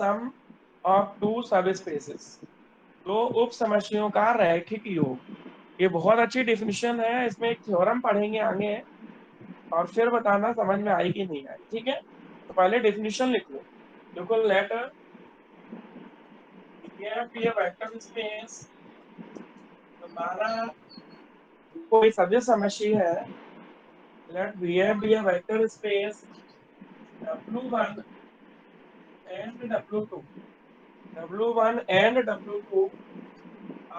Some of two सब spaces, दो उप समष्टियों का रैखिक योग। ये बहुत अच्छी डिफिनेशन है, इसमें एक थ्योरम पढ़ेंगे आगे और फिर बताना समझ में आई कि नहीं आई। ठीक है, तो पहले डेफिनेशन लिख लो। देखो, let be a vector space, हमारा कोई सदिश समष्टि है। Let be a vector space W1 and W2. W1 and W2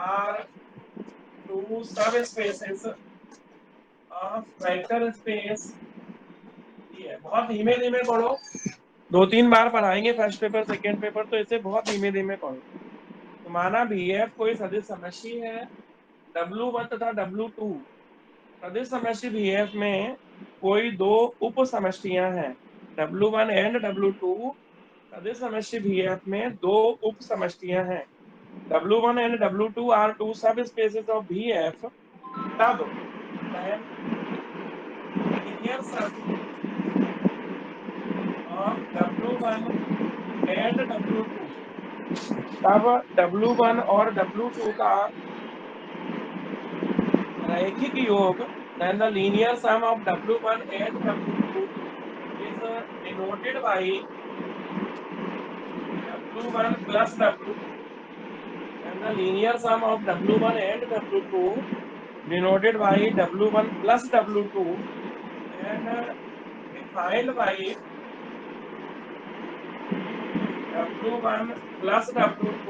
are two subspaces of vector space. ये बहुत धीमे धीमे पढ़ो, दो तीन बार पढ़ाएंगे फर्स्ट पेपर सेकंड पेपर, तो इसे बहुत धीमे धीमे पढ़ो। तो माना भी एफ कोई सदिश समष्टि है, W1 तथा W2 सदिश समष्टि भी एफ में कोई दो उप समष्टियां हैं। W1 एंड W2 सदिश समष्टि भी एफ में दो उप समष्टियां हैं। W1 and W2 are two subspaces of VF. तब then linear sum of W1 and W2, तब W1 और W2 का रैखिक योग, then the linear sum of W1 and W2 is denoted by W1 plus W2, and the linear sum of W1 and W2 denoted by W1 plus W2 and defined by W1 plus W2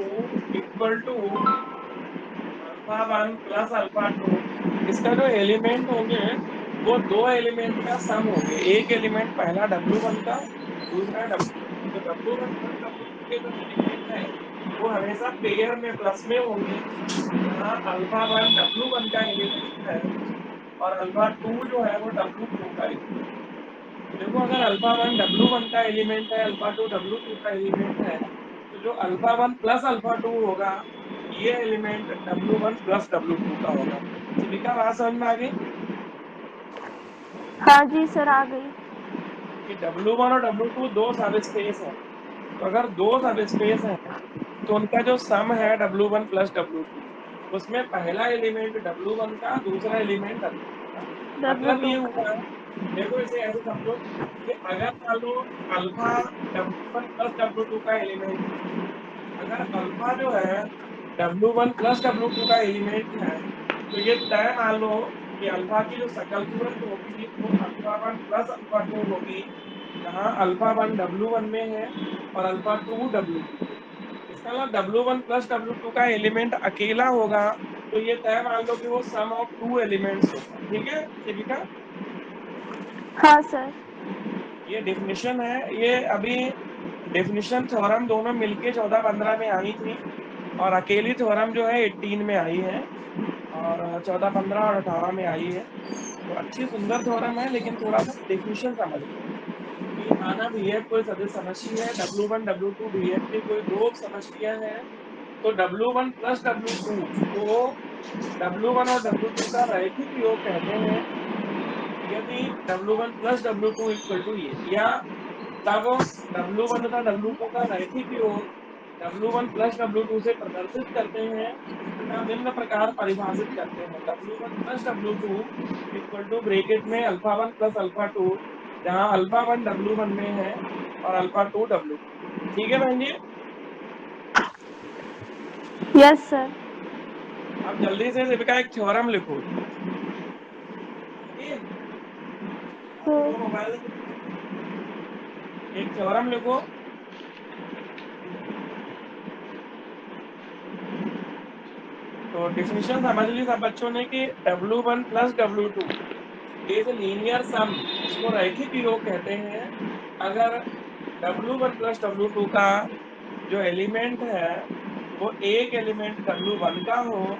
equal to alpha 1 plus alpha 2। इसका जो element होंगे वो दो element का सम होंगे, एक element पहला W1 का, दूसरा W2। तो W1 प्लस W2 के जो एलिमेंट है वो हमेशा पेयर में प्लस में होंगे, जहाँ अल्फा 1 W1 का एलिमेंट है और अल्फा 2 जो है वो W2 का एलिमेंट। तो देखो, अगर अल्फा 1 W1 का एलिमेंट है, अल्फा 2 W2 का एलिमेंट है, तो जो अल्फा 1 प्लस अल्फा 2 होगा ये एलिमेंट W1 प्लस W2 का होगा। सिविका बात समझ में आ गई हाँ जी सर, आ गई। कि W1 और W2 दो सब स्पेस है। तो अगर दो सब स्पेस है तो उनका जो सम है W1 प्लस W2, उसमें पहला एलिमेंट W1 का, दूसरा एलिमेंट W2 का। मतलब W2 ये का। हुआ, देखो इसे ऐसे समझो कि अगर मान लो अल्फा W1 प्लस W2 का एलिमेंट है, अगर अल्फा जो है W1 प्लस W2 का एलिमेंट है, तो ये तय मान लो कि अल्फा की जो सकल सूरत होगी वो अल्फा 1 प्लस अल्फा 2 होगी, जहाँ अल्फा 1 W1 में है और अल्फा 2 W2 में। इसका मतलब W1 प्लस W2 का एलिमेंट अकेला होगा, तो ये तय मान लो कि वो सम ऑफ टू एलिमेंट्स होगा। ठीक है शिविका, हाँ सर। ये डेफिनेशन है। ये अभी डेफिनेशन थ्योरम दोनों मिलके 14-15 में आई थी, और अकेली थ्योरम जो है 18 में आई है, और 14-15 और 18 में आई है। तो अच्छी सुंदर थ्योरम है, लेकिन थोड़ा सा डेफिनेशन समझ लो कि माना VF कोई सदिश समष्टि है, W1 W2 VF की कोई दो समष्टियां हैं, तो W1 प्लस W2 को W1 और W2 का रैखिक योग कहते हैं। यदि W1 plus W2 equal to ये, या तब W1 तथा W2 का रैखिक योग W1 प्लस W2 से प्रदर्शित करते हैं तथा निम्न प्रकार परिभाषित करते हैं। W1 plus W2 equal to bracket में अल्फा 1 प्लस अल्फा 2, जहाँ अल्फा 1 W1 में है और अल्फा 2 W2 में। ठीक है बहन जी, यस सर। अब जल्दी से शिविका एक थ्योरम लिखो। आगे आगे दो मोबाइल, एक थ्योरम लिखो। तो डिफिनेशन समझ ली सब बच्चों ने कि W1 plus W2 is linear सम, इसको रैखिक योग कहते हैं। अगर W1 प्लस W2 का जो एलिमेंट है वो एक एलिमेंट W1 का हो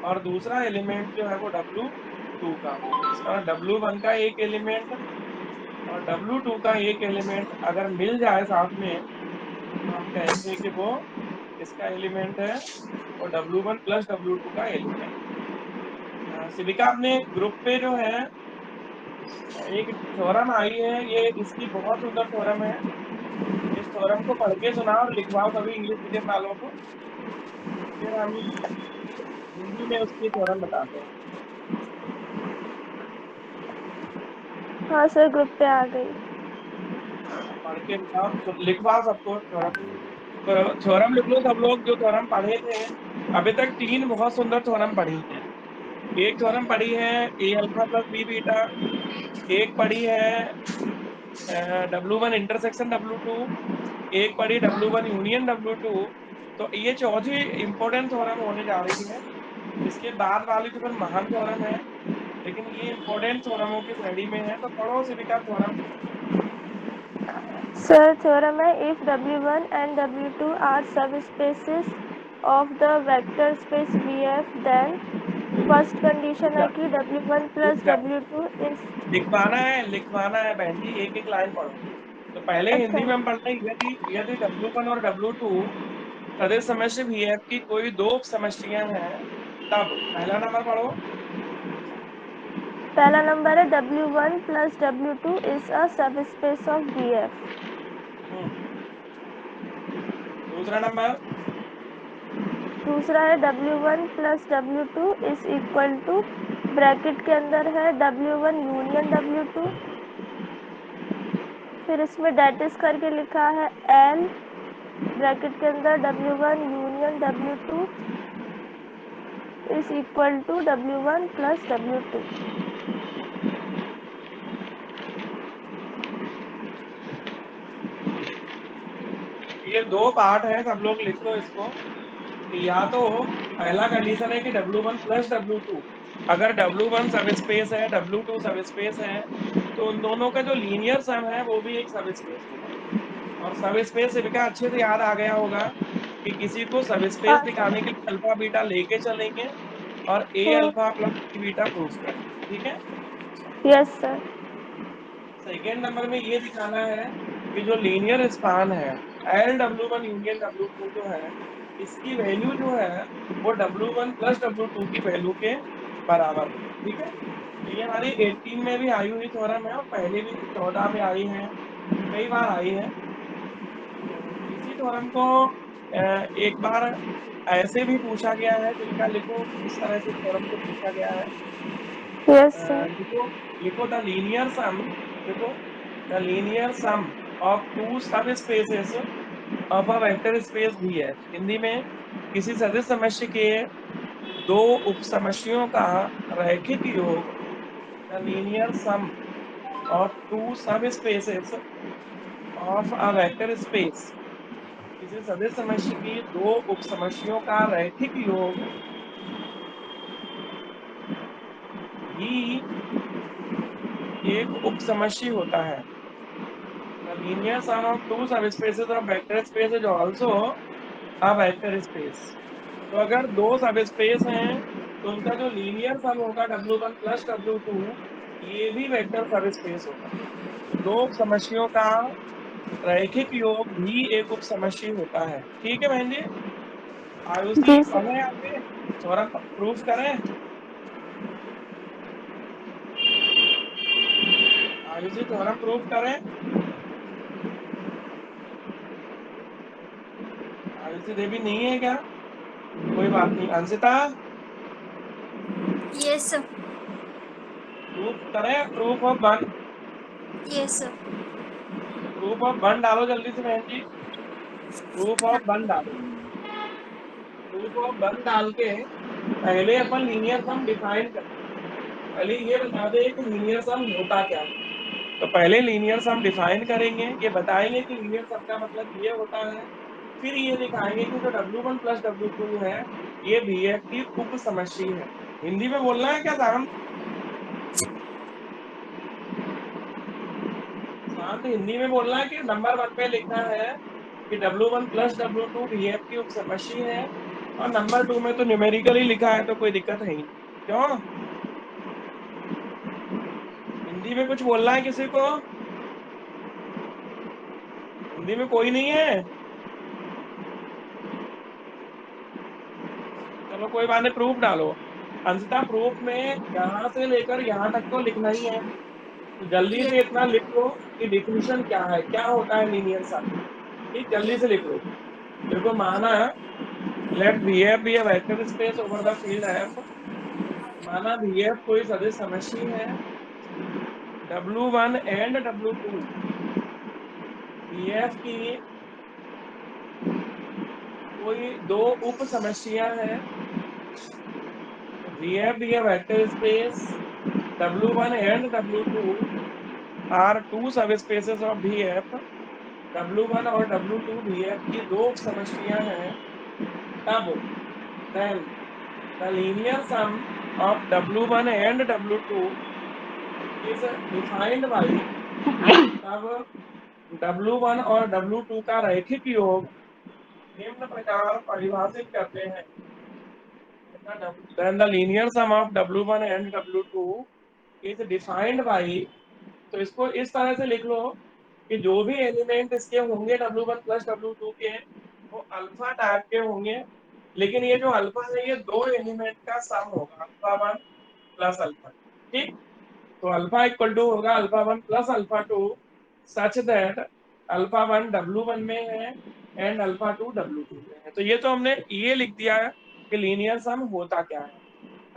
और दूसरा एलिमेंट जो है वो W2 का हो। इसका W1 का एक एलिमेंट और W2 का एक एलिमेंट अगर मिल जाए साथ में, तो हम कहेंगे कि वो इसका एलिमेंट है और W1 प्लस W2 का एलिमेंट। सिविका अपने ग्रुप पे जो है एक थ्योरम आई है, ये इसकी बहुत सुंदर थ्योरम है। इस थ्योरम को पढ़ के सुनाओ और लिखवाओ कभी इंग्लिश मीडियम वालों को, फिर हम हिंदी में उसकी थ्योरम बताते हैं। हाँ सर, ग्रुप पे आ गई। अब पढ़ के बताओ, लिखवाओ सबको थ्योरम। तो थ्योरम लिख लो सब लोग जो थ्योरम पढ़े थे। अभी तक 3 बहुत सुंदर थ्योरम पढ़ी हैं। एक थ्योरम पढ़ी है a alpha plus B beta, एक पढ़ी है W1 इंटरसेक्शन W2, एक पढ़ी W1 यूनियन W2। तो ये चौथी इंपॉर्टेंट थ्योरम होने जा रही है। इसके बाद वाली तो फिर महान थ्योरम है, लेकिन ये इंपॉर्टेंट थ्योरमों की श्रेणी में है। तो पढ़ो सिविका थ्योरम। सर थ्योरम है, if W1 and W2 are sub spaces of the vector space VF, then first condition है कि W1 रुक प्लस जा, W2 इज। लिखवाना है बहन जी, एक एक लाइन पढ़ो। तो पहले अच्छा। हिंदी में हम पढ़ते हैं, यदि यदि W1 और W2 सदिश समष्टि VF की कोई दो समष्टियां हैं, तब पहला नंबर पढ़ो। पहला नंबर है W1 plus W2 is a subspace of VF। हम्म। दूसरा नंबर। दूसरा है W1 plus W2 is equal to, bracket के अंदर है W1 यूनियन W2, फिर इसमें डेट इज करके लिखा है L, ब्रैकेट के अंदर W1 union W2 is equal to W1 plus W2। ये दो पार्ट है, सब लोग लिख लो इसको। या तो पहला कंडीशन है कि W1 प्लस W2, अगर W1 सब स्पेस है, W2 सब स्पेस है, तो उन दोनों का जो लीनियर सम है वो भी एक सब स्पेस होगा। और सब स्पेस सिविका अच्छे से याद आ गया होगा कि किसी को सब स्पेस हाँ सर। दिखाने के लिए अल्फा बीटा लेके चलेंगे और a hmm. Alpha plus B beta proof करेंगे, ठीक है। Yes sir. सेकेंड नंबर में ये दिखाना है कि जो लीनियर स्पान है L W1 यूनियन W2 जो है, इसकी वैल्यू जो है वो W1 प्लस W2 की वैल्यू के बराबर हो, ठीक है। तो ये हमारी 18 में भी आई हुई थ्योरम है और पहले भी 14 में आई है, कई बार आई है। तो इसी थ्योरम को एक बार ऐसे भी पूछा गया है, जिनका लिखो किस तरह से थ्योरम को पूछा गया है। Yes sir. लिखो लिखो द लीनियर सम, देखो the linear sum of two सब spaces of a vector space भी है। हिंदी में किसी सदिश समष्टि के दो उपसमष्टियों का रैखिक योग, the linear sum of two सब spaces of a vector space, किसी सदिश समष्टि की दो उपसमष्टियों का रैखिक योग भी एक उपसमष्टि होता है। The linear sum of two सब spaces of vector space is also a vector space. तो अगर दो सब स्पेस हैं तो उनका जो लीनियर सम होगा W1 प्लस W2, ये भी वेक्टर सब स्पेस होगा। तो दो उपसमष्टियों का रैखिक योग भी एक उपसमष्टि होता है, ठीक है बहन जी। आयुषी जी सर। पढ़े आगे, थोड़ा प्रूफ करें। आयुषी थोड़ा प्रूफ करें। आयुषी देवी नहीं है क्या? कोई बात नहीं। Anshita yes sir. प्रूफ करें, proof of one. Yes sir. Proof of one डालो जल्दी से बहन जी, प्रूफ ऑफ वन डालो। प्रूफ ऑफ वन डाल के पहले अपन लीनियर सम डिफाइन करें। पहले ये बता दे कि लीनियर सम होता क्या है। तो पहले लीनियर सम डिफाइन करेंगे, ये बताएंगे कि लीनियर सम का मतलब ये होता है। फिर ये दिखाएंगे कि जो W1 प्लस W2 है, ये VF की उप समष्टि है। हिंदी में बोलना है क्या शांत? शांत हिंदी में बोलना है कि नंबर 1 पे लिखा है कि W1 प्लस W2 VF की उप समष्टि है, और नंबर 2 में तो न्यूमेरिकली लिखा है, तो कोई दिक्कत है ही नहीं। क्यों? हिंदी में कुछ बोलना है किसी को? हिंदी में कोई नहीं है? चलो कोई बात नहीं, प्रूफ डालो। अंशतः प्रूफ में यहाँ से लेकर यहाँ तक तो लिखना ही है। तो जल्दी ये से इतना लिख लो कि डिफिनीशन क्या है, क्या होता है लीनियर सम। ठीक, जल्दी से लिख लो। देखो माना let VF be a vector space over the field F। माना VF कोई सदिश समष्टि है W1 एंड W2। VF की कोई दो उप समस्याएं हैं। VF be a vector space W1 and W2 are two सब स्पेसेस ऑफ VF। W1 और W2 VF की दो उप समस्याएं हैं। तब then the linear sum of W1 and W2 is defined by, तब W1 और W2 का रैखिक योग निम्न प्रकार परिभाषित करते हैं। Then the linear sum of W1 and W2 is defined by, तो इसको इस तरह से लिख लो कि जो भी एलिमेंट इसके होंगे W1 प्लस W2 के, वो अल्फा टाइप के होंगे। लेकिन ये जो अल्फा है ये दो एलिमेंट का सम होगा, अल्फा 1 प्लस अल्फा। ठीक, तो अल्फा इक्वल टू होगा alpha 1 plus alpha 2 such that alpha 1 W1 में है एंड अल्फा 2 W2 में है। तो ये तो हमने ये लिख दिया है कि लीनियर सम होता क्या है।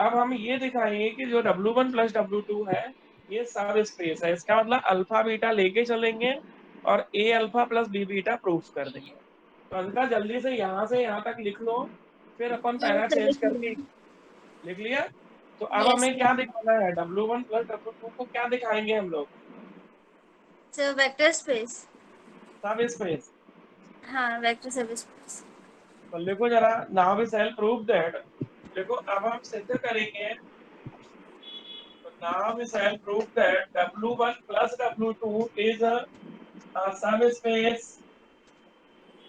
अब हम ये दिखाएंगे कि जो W1 प्लस W2 है ये सब स्पेस है। इसका मतलब अल्फा बीटा लेके चलेंगे और a alpha plus B beta proof कर देंगे। तो अंका जल्दी से यहाँ तक लिख लो, फिर अपन ये पैरा सब चेंज लिख करके लिया। लिख लिया। तो अब यस हमें क्या दिखाना है, W1 प्लस W2 को क्या दिखाएंगे हम लोग, sir, vector space. Subspace. हाँ, वेक्टर सब स्पेस। तो देखो जरा, now we shall prove that. देखो अब हम सिद्ध करेंगे। तो now we shall prove that W1 plus W2 is a subspace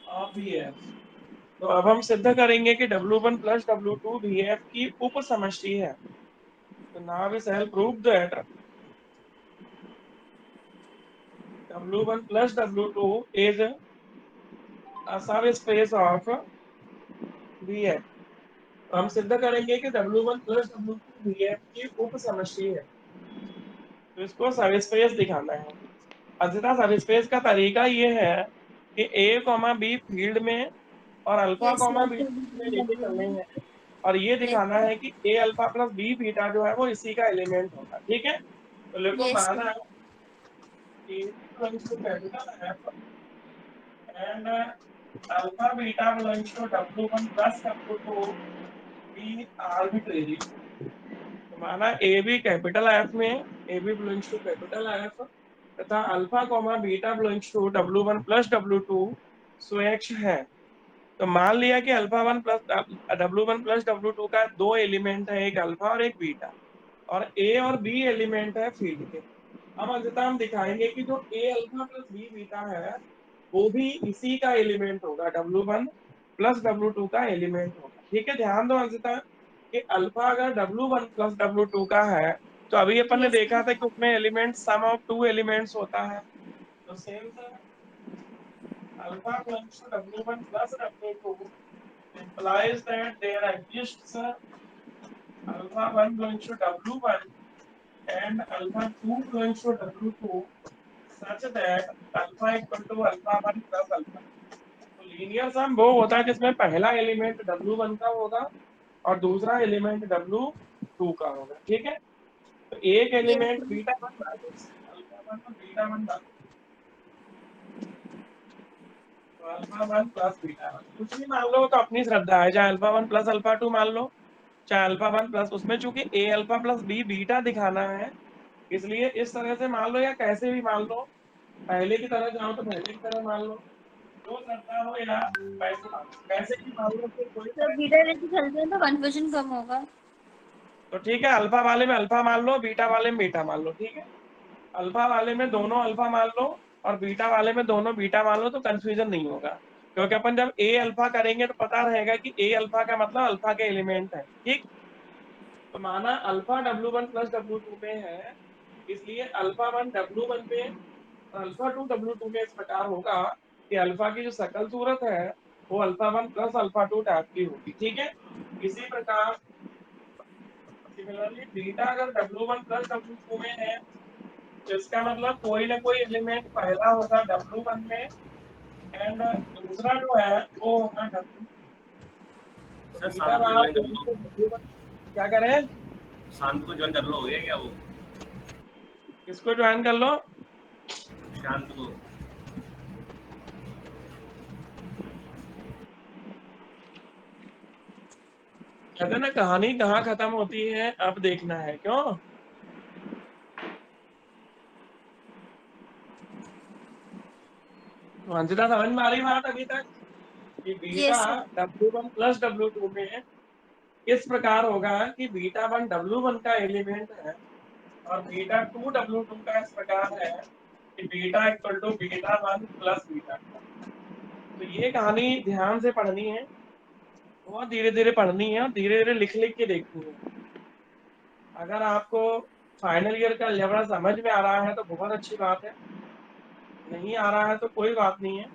of VF। तो अब हम सिद्ध करेंगे कि W1 प्लस W2 VF की उप समष्टि है। तो now we shall prove that W1 plus W2 is a subspace of VF। तो हम सिद्ध करेंगे कि W1 प्लस W2 VF की उप समष्टि है। तो इसको सब स्पेस दिखाना है। अजरा सब स्पेस का तरीका ये है कि A कॉमा B फील्ड में और alpha yes comma vector beta में लेके चलने W1। हैं और ये यस दिखाना है कि A alpha plus B beta जो है वो इसी का एलिमेंट होगा। ठीक है, तो देखो यस माना A belongs to capital F and alpha beta belongs to W1 plus W2 be arbitrary। तो माना ए बी कैपिटल एफ में a b belongs to capital F तथा alpha comma beta belongs to W1 plus W2 स्वैच्छ है। तो मान लिया कि alpha 1 plus W1 plus W2 का दो एलिमेंट है, एक अल्फा और एक बीटा, और ए और बी एलिमेंट है फील्ड के। अब अंततः हम दिखाएंगे कि जो ए अल्फा प्लस बी बीटा है वो भी इसी का एलिमेंट होगा, W1 प्लस W2 का एलिमेंट होगा। ठीक है, ध्यान दो अंततः कि अल्फा अगर W1 प्लस W2 का है तो अभी अपन ने यस देखा था कि उसमें element sum of two elements होता है। तो same sir alpha belongs to W1 plus W2 implies that there exists alpha 1 belongs to W1 and alpha 2 belongs to W2 such that alpha equal to alpha 1 plus alpha। तो linear सम वो होता है जिसमें पहला element W1 का होगा और दूसरा एलिमेंट W2 का होगा। ठीक है, तो एक yes element beta 1 minus alpha 1 और बीटा 1 डालो, तो अल्फा 1 प्लस बीटा 1 कुछ भी मान लो तो अपनी श्रद्धा है, चाहे अल्फा 1 प्लस अल्फा 2 मान लो, चाहे अल्फा 1 प्लस, उसमें चूंकि ए अल्फा प्लस बी बीटा दिखाना है इसलिए इस तरह से मान लो या कैसे भी मान लो। पहले की तरह जाओ तो पहले की तरह मान लो, जो श्रद्धा हो या वैसे मान लो, कैसे भी मान लो, फिर कोई सर, फर्क नहीं बीटा पड़ेगा। लेके चलते हैं तो कंफ्यूजन कम होगा। तो ठीक है, अल्फा वाले में अल्फा मान लो, बीटा वाले में बीटा मान लो। ठीक है, अल्फा वाले में दोनों अल्फा मान लो और बीटा वाले में दोनों बीटा मान लो, तो कंफ्यूजन नहीं होगा। क्योंकि अपन जब ए अल्फा करेंगे तो पता रहेगा कि ए अल्फा का मतलब अल्फा के एलिमेंट है। ठीक, तो माना अल्फा W1 प्लस W2 में है इसलिए अल्फा 1 W1 पे और अल्फा 2 W2 में इस प्रकार होगा कि अल्फा की जो सकल सूरत है वो अल्फा 1 प्लस अल्फा 2 टाइप की होगी। ठीक है, इसी प्रकार सिमिलरली बीटा अगर W1 प्लस W2 में है तो इसका मतलब कोई ना कोई एलिमेंट पहला होगा W1 में एंड दूसरा जो है वो होगा W। तो सर बीटा शाम को बार ज्वाइन कर लो, W1 क्या करें? शाम को ज्वाइन कर लो, हो गया क्या वो किसको ज्वाइन कर लो? शांत को? कहते हैं ना कहानी कहाँ खत्म होती है अब देखना है, क्यों? वंशिता समझ में आ रही बात अभी तक कि beta Yes, sir. W1 plus W2 में इस प्रकार होगा कि बीटा 1 W1 का एलिमेंट है और बीटा 2 W2 का इस प्रकार है कि beta equal to beta 1 plus beta 2। तो ये कहानी ध्यान से पढ़नी है, बहुत धीरे धीरे पढ़नी है और धीरे धीरे लिख लिख के देखनी है। अगर आपको फाइनल ईयर का अलजेब्रा समझ में आ रहा है तो बहुत अच्छी बात है, नहीं आ रहा है तो कोई बात नहीं है,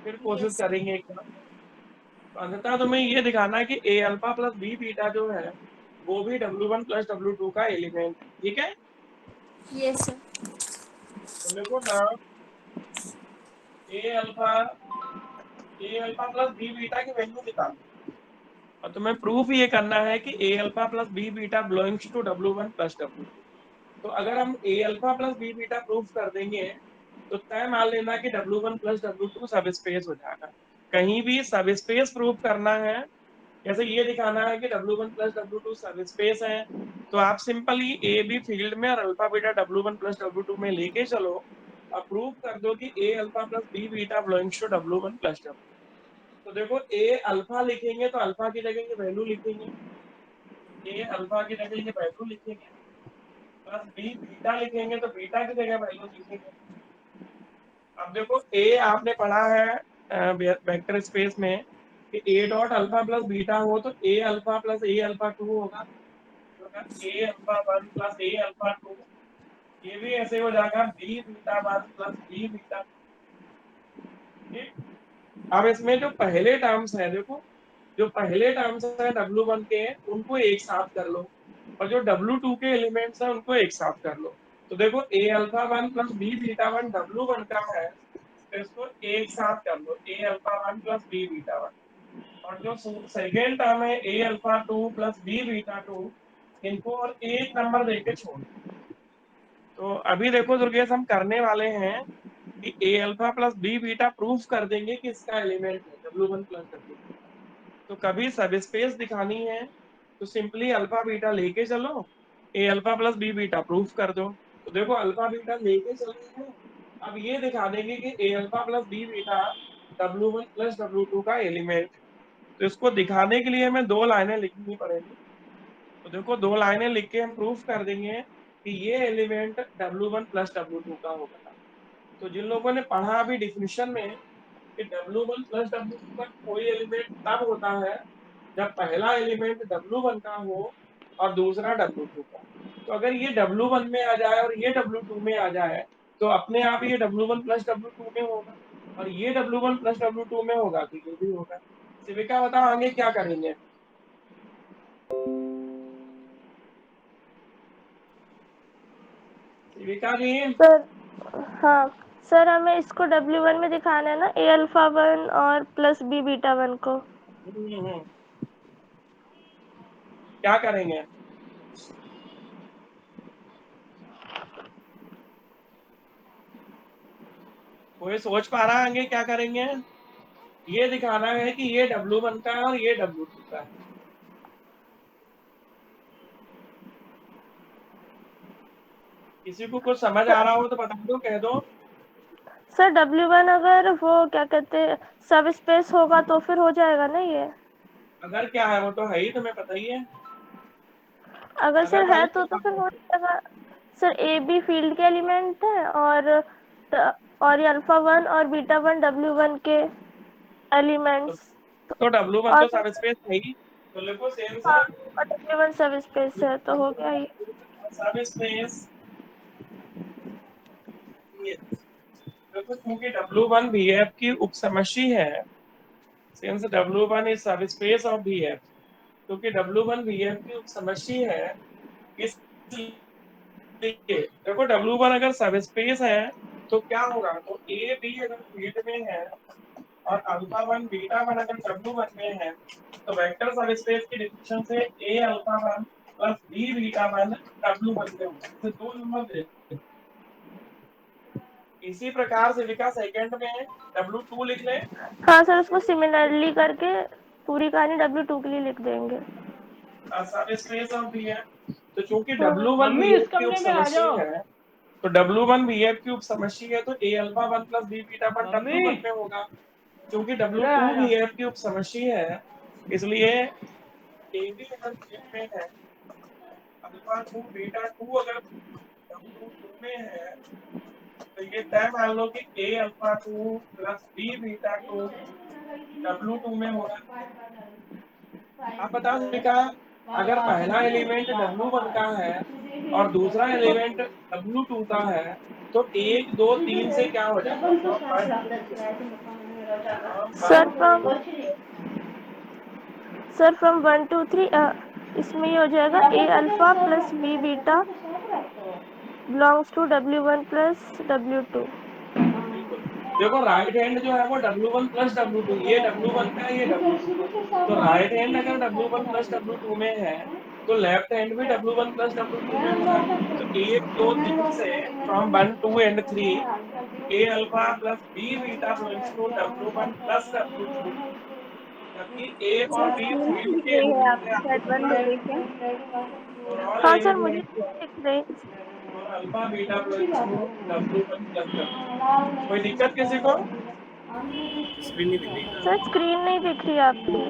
फिर कोशिश Yes, sir. करेंगे एक बार। तो अंततः तुम्हें ये दिखाना है कि a alpha plus B beta जो है वो भी W1 प्लस W2 का एलिमेंट है, ठीक है? Yes, sir. तो देखो ना, a alpha plus B beta की वैल्यू निकालो और तुम्हें प्रूफ ये करना है कि a alpha plus B beta belongs to W1 plus W2। तो अगर हम a alpha plus B beta proof कर देंगे तो तय मान लेना कि W1 प्लस W2 सब स्पेस हो जाएगा। कहीं भी सब स्पेस प्रूफ करना है, जैसे ये दिखाना है कि W1 प्लस W2 सब स्पेस है, तो आप सिंपली ए बी फील्ड में और alpha beta W1 plus W2 में लेके चलो और प्रूफ कर दो कि a alpha plus B beta belongs to W1 plus W। तो देखो ए अल्फा लिखेंगे तो अल्फा की जगह ये वैल्यू लिखेंगे, ए अल्फा की जगह ये वैल्यू लिखेंगे, प्लस बी बीटा लिखेंगे तो बीटा की जगह वैल्यू लिखेंगे। अब देखो ए आपने पढ़ा है वेक्टर स्पेस में कि A dot alpha plus beta हो तो ए alpha plus A alpha two होगा, A alpha one plus A alpha two. ये भी ऐसे हो जाएगा B beta one plus B beta. ठीक। अब इसमें जो पहले टर्म्स है, देखो जो पहले टर्म्स है W1 के उनको एक साथ कर लो और जो W2 के एलिमेंट्स है उनको एक साथ कर लो। तो देखो a alpha one plus B beta one W1 का है तो इसको एक साथ कर लो, a alpha one plus B beta one. और जो सेकेंड टर्म है a alpha two plus B beta two, इनको और एक नंबर देके छोड़ दो। तो अभी देखो दुर्गेश हम करने वाले हैं कि a alpha plus B beta proof कर देंगे कि इसका एलिमेंट है W1 प्लस W2। तो कभी सब स्पेस दिखानी है तो सिंपली अल्फा बीटा लेके चलो, a alpha plus B beta proof कर दो। तो देखो अल्फा बीटा लेके चले हैं, अब ये दिखा देंगे कि a alpha plus B beta W1 plus W2 का एलिमेंट है। तो इसको दिखाने के लिए हमें दो लाइनें लिखनी पड़ेगी। तो देखो दो लाइनें लिख के हम प्रूफ कर देंगे कि ये एलिमेंट W1 प्लस W2 का होगा। तो जिन लोगों ने पढ़ा अभी डिफिनिशन में कि W1 प्लस W2 का कोई एलिमेंट तब होता है जब पहला एलिमेंट W1 का हो और दूसरा W2 का। तो अगर ये W1 में आ जाए और ये W2 में आ जाए तो अपने आप ये W1 प्लस W2 में होगा और ये W1 प्लस W2 में होगा तो ये भी होगा। शिविका बताओ आगे क्या करेंगे? शिविका जी। सर हाँ सर, हमें इसको W1 में दिखाना है ना, ए अल्फा वन और प्लस बी बीटा वन को। क्या करेंगे? कोई सोच पा रहा है आगे क्या करेंगे? ये दिखाना है कि ये W1 का है और ये W2 का है। किसी को कुछ समझ आ रहा हो तो बता दो, कह दो। सर W1 अगर वो क्या कहते हैं सब स्पेस होगा तो फिर हो जाएगा ना ये? अगर क्या है वो तो है ही, तुम्हें पता ही है। अगर अगर सर है पहले तो फिर हो जाएगा। सर ए बी फील्ड के एलिमेंट है और ये अल्फा वन और बीटा वन W1 के एलिमेंट्स। तो W1 और तो सब स्पेस है ही, तो लिखो सेम हाँ, से और W1 सब स्पेस है तो हो गया ये। सब स्पेस। देखो क्योंकि W1 VF की उपसमष्टि है, सिंस W1 इज सब स्पेस ऑफ VF, क्योंकि W1 VF की उपसमष्टि है, इसलिए देखो W1 अगर सब स्पेस है तो क्या होगा, तो ए बी अगर फील्ड में है और अल्फा वन बीटा वन अगर डब्ल्यू वन में है, तो वेक्टर सब स्पेस की डिफिनेशन से a alpha one plus B beta one W one में होगा। तो दो नंबर दे। इसी प्रकार से लिखा सेकंड में W2 लिख ले। हाँ सर, उसको सिमिलरली करके पूरी कहानी W2 के लिए लिख देंगे। सब स्पेस ऑफ बी है, तो चूंकि हाँ। W1 मम्मी भी इस कमरे में आ जाओ। है, तो W1 भी क्यूब समझी है, तो ए alpha one plus B beta one मम्मी W1 में होगा। क्योंकि इधर W2 आ भी जा। क्यूब समझी है, इसलिए ए बी अगर फील्ड में है, अल्फा टू बीटा टू अगर W2 में है, तो ये तय मान लो कि a alpha two plus B beta two W2 में होगा। आप बता देगा, अगर पहला एलिमेंट W1 का है और दूसरा एलिमेंट W2 का है, तो 1 2 3 से क्या हो जाएगा? सर फ्रॉम 1 2 3 इसमें ये हो जाएगा a alpha plus B beta belongs to W1 plus W2। बिल्कुल। देखो राइट हैंड जो है वो W1 प्लस W2, ये W1 का है, ये W2 का। तो राइट हैंड अगर W1 प्लस W2 में है, तो लेफ्ट हैंड भी W1 प्लस W2 में होगा। तो 1 2 3 से from 1 2 and 3 A alpha plus B beta belongs to W1 plus W2, जबकि ए और बी फील्ड के एलिमेंट है और ऑल हाँ सर, मुझे एलिमेंट दिख रही। और alpha beta belongs to W1 plus W2। कोई दिक्कत किसी को? स्क्रीन नहीं दिख रही सर सर। स्क्रीन नहीं दिख रही आपकी।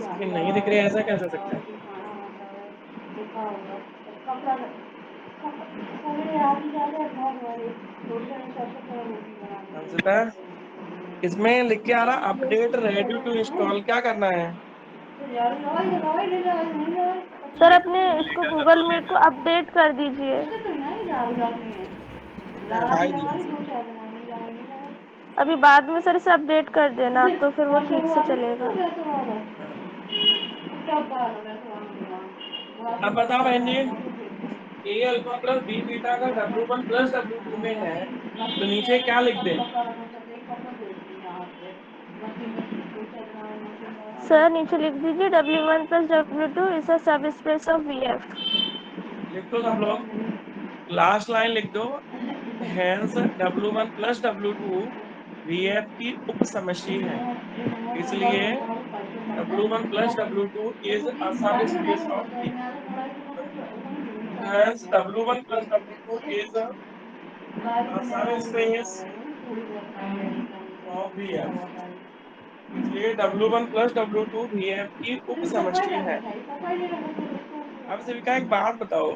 स्क्रीन नहीं दिख रही है, ऐसा कैसे सकता है? अंशिता, इसमें लिख के आ रहा अपडेट रेडी टू इंस्टॉल, क्या करना है? सर अपने इसको गूगल मीट को अपडेट कर दीजिए। दिखाई दिया। अभी बाद में सर इसे अपडेट कर देना, तो फिर वो ठीक से चलेगा। अब बताओ बहन जी, ए अल्फा प्लस बी बीटा का W1 प्लस W2 में है, तो नीचे क्या लिख दें? सर नीचे लिख दीजिए W1 plus W2 is a subspace of VF। लिख दो सब लोग, लास्ट लाइन लिख दो, hence W1 plus W2 VF की उप समष्टि है, इसलिए W1 plus W2 is a subspace of VF। Hence W1 plus W2 is a subspace of VF, इसलिए W1 plus W2 VF की उप समष्टि है। अब सिविका एक बात बताओ,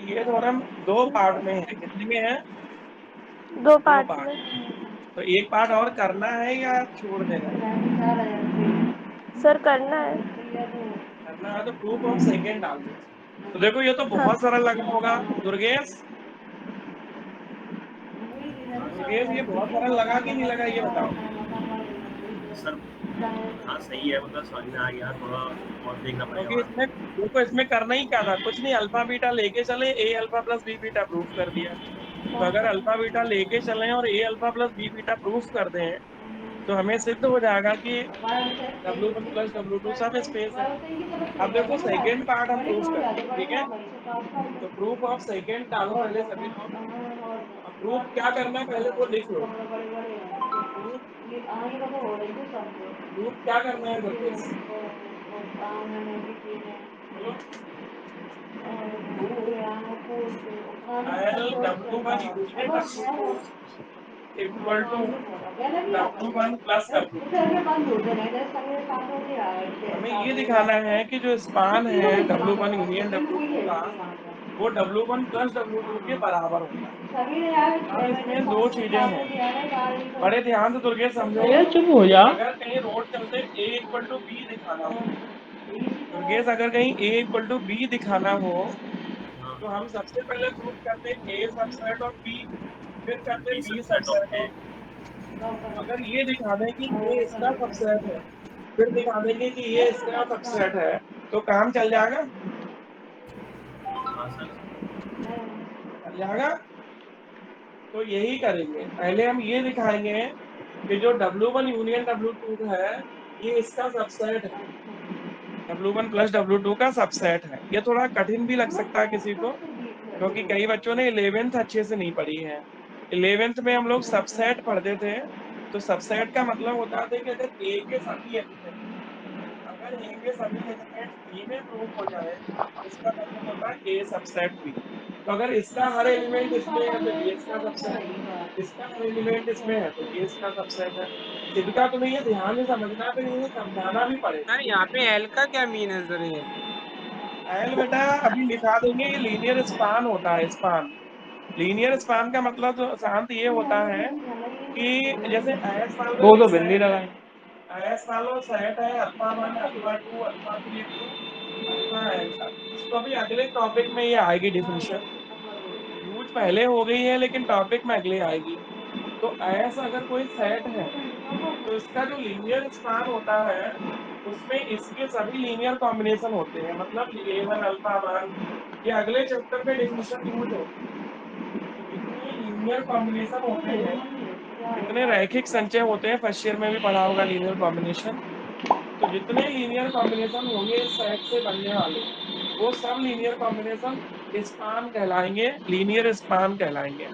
ये थ्योरम दो पार्ट में है, कितने में है? दो दो पार्ट पार्ट। में। तो एक पार्ट और करना है या छोड़ देना है? सर करना है। करना है तो प्रूफ ऑफ सेकेंड डाल दो। तो देखो ये तो हाँ। बहुत सरल लगा होगा दुर्गेश। हाँ दुर्गेश ये बहुत सरल लगा कि नहीं लगा, ये बताओ। सर हाँ सही है, मतलब समझ में आ गया, थोड़ा और देखना पड़ेगा क्योंकि बाद में। इसमें देखो, इसमें करना ही क्या था, कुछ नहीं, अल्फा बीटा लेके चले, a alpha plus B beta proof कर दिया। तो अगर अल्फा बीटा लेके चलें और a alpha plus B beta proof कर दें, तो हमें सिद्ध हो जाएगा कि W1 प्लस W2 सब स्पेस है। अब देखो सेकेंड पार्ट हम प्रूफ करते हैं, ठीक है? तो प्रूफ ऑफ सेकेंड डालो पहले सभी लोग। अब प्रूफ क्या करना है पहले वो लिख लो। प्रूफ प्रूफ क्या करना है दुर्गेश, बोलो। Proof L W1 union W2 equal to W1 plus W2। हमें ये दिखाना है कि जो स्पान है W1 यूनियन W2 का, वो W1 प्लस W2 के बराबर होता है। अब इसमें दो चीजें हैं, बड़े ध्यान से दुर्गेश समझो। चुप हो जा। अगर कहीं रोड चलते A इक्वल टू बी दिखाना हो, दुर्गेश अगर कहीं A इक्वल टू बी दिखाना हो, हाँ, तो हम सबसे पहले प्रूफ करते A सबसेट ऑफ B, फिर करते B B subset of subset A. Of. अगर ये दिखा दें कि ये इसका सबसेट है, फिर दिखा देंगे कि ये इसका सबसेट है, तो काम चल जाएगा। हाँ सर। जाएगा। तो यही करेंगे, पहले हम ये दिखाएंगे कि जो W1 यूनियन W2 है ये इसका सबसेट है, W1 प्लस W2 का सबसेट है। ये थोड़ा कठिन भी लग सकता है किसी को, क्योंकि कई बच्चों ने 11th अच्छे से नहीं पढ़ी है। 11th में हम लोग सबसेट पढ़ते थे, तो सबसेट का मतलब होता था कि अगर ए के सभी एलिमेंट, अगर ए के सभी एलिमेंट बी में ग्रुप हो जाए, इसका मतलब होता है ए सबसेट बी। तो अगर इसका हर एलिमेंट इसमें है तो ये इसका सबसेट, इसका हर एलिमेंट इसमें है तो ये इसका सबसेट है। सिद्धिका तुम्हें ये ध्यान से समझना, फिर ये समझाना भी पड़ेगा। सर यहाँ पे एल का क्या मीन है सर? ये एल बेटा अभी लिखा देंगे, ये लीनियर स्पान होता है, स्पान। लीनियर स्पान का मतलब तो शांत ये होता है कि जैसे एस मान लो दो एक तो भिंडी सेट लगाई। है, एस मान लो सेट है alpha 1 alpha 2 alpha 3 to alpha N तक। तो अभी अगले टॉपिक में ये आएगी डिफिनेशन, यूज पहले हो गई है लेकिन टॉपिक में अगले आएगी। तो एस अगर कोई सेट है तो इसका जो लीनियर स्पान होता है उसमें इसके सभी लीनियर कॉम्बिनेशन होते हैं, मतलब A1 अल्फा 1, ये अगले चैप्टर में डेफिनेशन यूज होगी। तो जितने लीनियर कॉम्बिनेशन होते हैं, जितने रैखिक संचय होते हैं, फर्स्ट ईयर में भी पढ़ा होगा लीनियर कॉम्बिनेशन, तो जितने लीनियर कॉम्बिनेशन होंगे इस सेट से बनने वाले, वो सब लीनियर कॉम्बिनेशन स्पान कहलाएंगे, लीनियर स्पान कहलाएंगे।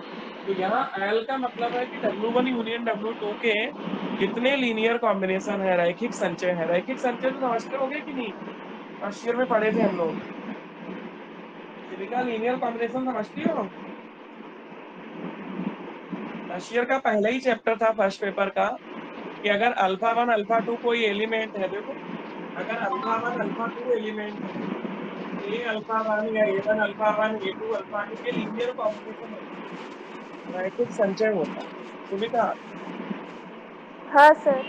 तो यहाँ एल का मतलब है कि W1 यूनियन W2 के जितने लीनियर कॉम्बिनेशन है, रैखिक संचय है। रैखिक संचय तो समझते होगे कि नहीं, फर्स्ट ईयर में पढ़े थे हम लोग। सिलिका लीनियर कॉम्बिनेशन समझती हो? फर्स्ट ईयर का पहला ही चैप्टर था फर्स्ट पेपर का, कि अगर अल्फा 1 अल्फा 2 कोई एलिमेंट है, देखो अगर अल्फा 1 अल्फा 2 एलिमेंट है, ए अल्फा 1 या A1 अल्फा 1 A2 अल्फा 2, ये लीनियर कॉम्बिनेशन होता है, रैखिक संचय होता है। सुविधा हाँ सर,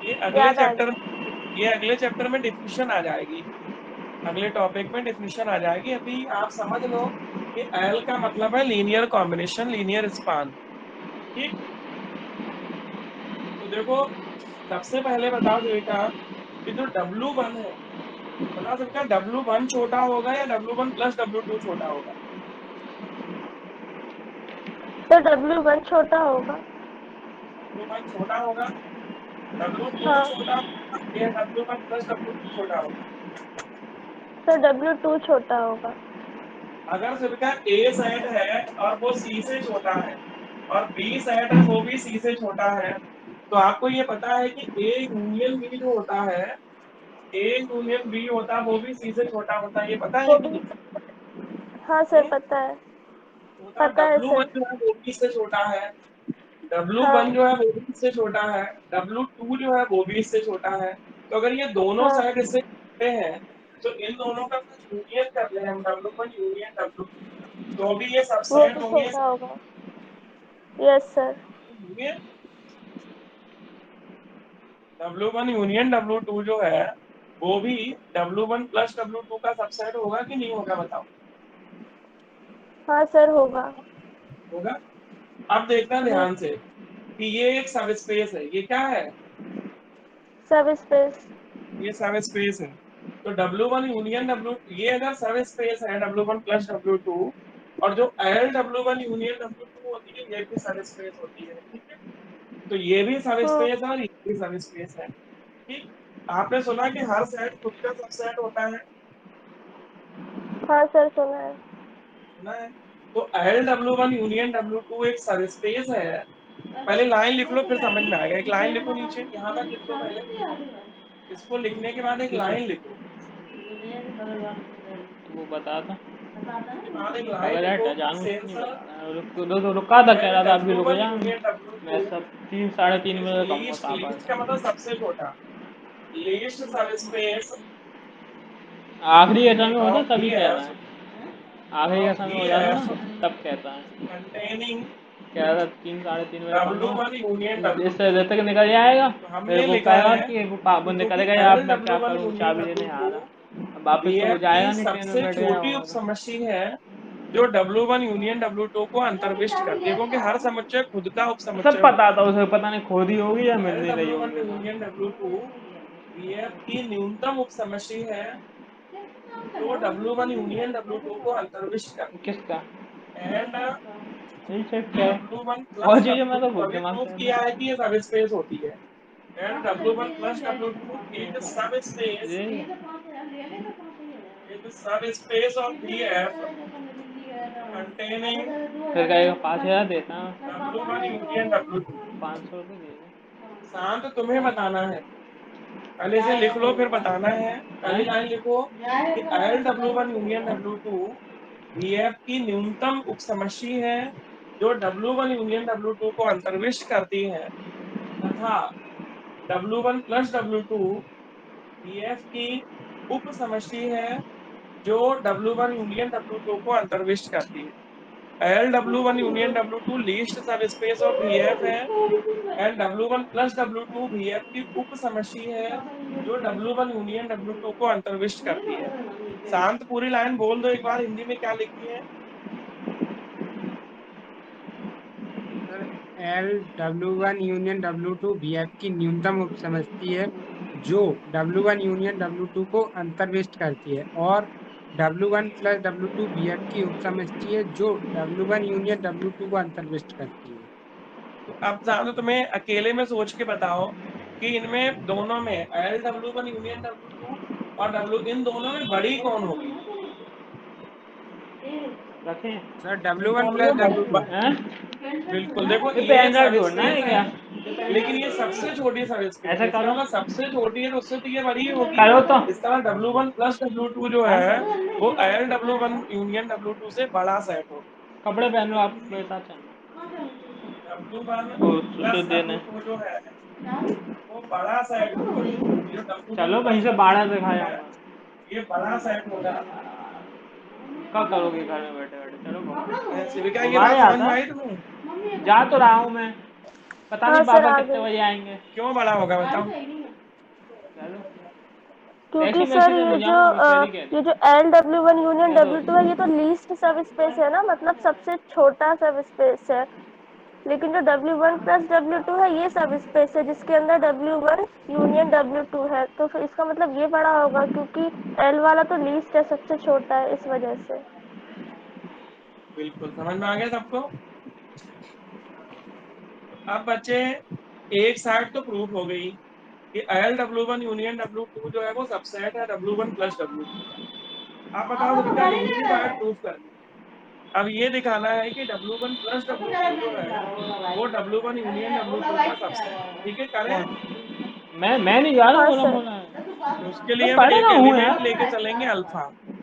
ये अगले याद आ चैप्टर गया। में, ये अगले चैप्टर में डिफिनेशन आ जाएगी, अगले टॉपिक में डिफिनेशन आ जाएगी। अभी आप समझ लो कि एल का मतलब है लीनियर कॉम्बिनेशन, लीनियर स्पान। ठीक, तो देखो सबसे पहले बताओ बेटा कि जो W1 है, बता सकते हैं W1 छोटा होगा या W1 प्लस W2 छोटा होगा? तो W1 छोटा होगा। W1 छोटा होगा, W2 हाँ छोटा होगा या W1 प्लस W2 छोटा होगा? तो W2 छोटा होगा। अगर सिर्फ ए सेट है और वो सी से छोटा है, और बी सेट है वो भी सी से छोटा है, तो आपको ये पता है कि ए यूनियन बी जो होता है, ए यूनियन बी होता है वो भी सी से छोटा होता है, ये पता है वो कि भी, नहीं? हाँ सर पता है, होता पता है W1 सर। जो है वो भी इससे छोटा है, W1 हाँ जो है वो भी इससे छोटा है, W2 जो है वो भी इससे छोटा है। तो अगर ये दोनों हाँ साइड इससे छोटे हैं तो इन दोनों का यूनियन कर ले हम, W1 यूनियन W2, तो भी ये वो सबसेट भी होंगे, छोटा होगा। Yes sir. होंगे। W1 यूनियन W2 जो है वो भी W1 प्लस W2 का सबसेट होगा कि नहीं होगा, बताओ? हाँ सर होगा। होगा। अब देखना हम्म, ध्यान से कि ये एक सब स्पेस है, ये क्या है? सब स्पेस। ये सब स्पेस है। तो W1 यूनियन W, ये अगर सब स्पेस है W1 प्लस W2, और जो LW1 यूनियन W2 होती है ये भी सब स्पेस होती है, ठीक है? तो ये भी सब हम्म, स्पेस है और ये भी सब स्पेस है, ठीक। आपने सुना कि हर सेट खुद का सबसेट होता है, हाँ सर सुना है। सुना है? तो LW1 यूनियन W2 एक सब स्पेस है। पहले लाइन लिख लो फिर समझ में आएगा, एक लाइन लिखो नीचे, यहाँ तक लिख लो पहले, इसको लिखने के बाद एक किस लाइन लिखो, वो बता था उसके बाद एक लाइन अगर लिखो यार जानू नहीं सेंसर बता रहा है। रुका था, कह रहा था अभी रुक LW1 जा। यूनियन मैं W2 सब 3 साढ़े 3 बजे कहूँगा लीस्ट, कहाँ पर लीस्ट था। का मतलब सबसे छोटा, लीस्ट सब स्पेस आखिरी का समय होता ऑफ तभी कह रहा VF, है। आखिरी का ऑफ समय हो जाता ना VF तब कहता है। containing कह रहा था 3 साढ़े 3 बजे कहूँगा। W1 यूनियन इससे W2। देर तक निकल जाएगा। तो फिर हमने वो लिखा कहेगा है कि वो कि निकल चूंकि गया, अब मैं क्या LW1 करूँ, यूनियन चाबी लेने आ W2 रहा। अब वापस तो वो VF जाएगा की नहीं, ट्रेन में सबसे बैठ गया छोटी होगा। उपसमष्टि है जो W1 यूनियन W2 को अंतर्विष्ट करती है, क्योंकि हर समुच्चय खुद का सब उपसमुच्चय पता होता था उसे, पता नहीं खोदी होगी या है। मिल नहीं रही LW1 होगी वहाँ। यूनियन W2 VF की न्यूनतम उपसमष्टि है जो W1 यूनियन W2 को अंतर्विष्ट करती किसका? एंड यही चेक क्या है W1 और प्लस चीजें मैं तो W2 भूल अभी गया प्रूफ मास्टर किया है कि ये सब स्पेस होती है and W1 plus W2 is सब स्पेस ये ऑफ VF containing फिर कहेगा 5,000 देता हूँ W1 यूनियन W2। 500 तो दे दे शांत तुम्हें बताना है, पहले इसे लिख लो फिर बताना है। पहली लाइन लिखो कि LW1 यूनियन W2 VF की न्यूनतम उपसमष्टि है जो W1 यूनियन W2 को अंतर्विष्ट करती है तथा W1 प्लस W2 VF की उपसमष्टि है जो W1 यूनियन W2 को अंतर्विष्ट करती है। LW1 यूनियन W2 लीस्ट सब स्पेस ऑफ VF है and W1 plus W2 VF की उप समष्टि है जो W1 यूनियन W2 को अंतर्विष्ट करती है। शांत पूरी लाइन बोल दो एक बार हिंदी में क्या लिखी है। Sir LW1 union W2 VF की न्यूनतम उपसमष्टि है जो W1 यूनियन W2 को अंतर्विष्ट करती है और W1 प्लस W2 VF की उपसमष्टि है जो W1 यूनियन W2 को अंतर्विष्ट करती है। तो अब शांत तुम्हें अकेले में सोच के बताओ कि इनमें दोनों में LW1 यूनियन W2 और W इन दोनों में बड़ी कौन होगी। रखें सर इन W1 दोनों प्लस में W2 हैं बिल्कुल देखो ये ये पेन ड्राइव सब जोड़ना है स्पेस क्या है लेकिन ये सबसे छोटी सब स्पेस ऐसा है। इसका करो मतलब सबसे छोटी है तो उससे तो ये बड़ी ही होगी। करो तो इसका मतलब W1 प्लस W2 जो है वो LW1 यूनियन W2 से बड़ा सेट होगा। कपड़े पहन लो आप मेरे साथ चलना W1 वो प्लस देने W2 जो है वो बड़ा सेट होगा। ये W1 चलो कहीं प्लस से बाड़ा W2 दिखा जो है जाऊंगा ये बड़ा सेट होगा। कब करोगे घर में बैठे बैठे चलो घुमा शिविका ये घुमा बात नहीं समझ में आता आई तुम्हें। जा तो रहा हूँ मैं पता हाँ नहीं सर पापा आ कितने गई। बजे आएंगे क्यों बड़ा होगा बताओ। चलो क्योंकि टैक्सी में सर सीधे ये नहीं जो जाऊंगा मैं पहले कह ये रही जो LW1 यूनियन चलो W2 है ये तो लीस्ट सब स्पेस है ना, मतलब सबसे छोटा सब स्पेस है। लेकिन जो W1 प्लस W2 है ये सब स्पेस है जिसके अंदर W1 यूनियन W2 है, तो फिर इसका मतलब ये बड़ा होगा क्योंकि L वाला तो लीस्ट है, सबसे छोटा है, इस वजह से। बिल्कुल समझ में आ गया सबको। अब बच्चे एक साइड तो प्रूफ हो गई कि LW1 यूनियन W2 जो है वो सबसेट है W1 प्लस W2 का। आप बताओ बेटा दूसरी साइड प्रूफ करनी है। अब ये दिखाना है कि W1 प्लस W2 जो है वो W1 यूनियन W2 का सबसेट है। ठीक है करें। कौन मैं नहीं जा रहा हाँ बोला सर। बोला है तो उसके मैं लिए हम पढ़े एक ना हूँ एलिमेंट यार लेके चलेंगे अल्फा।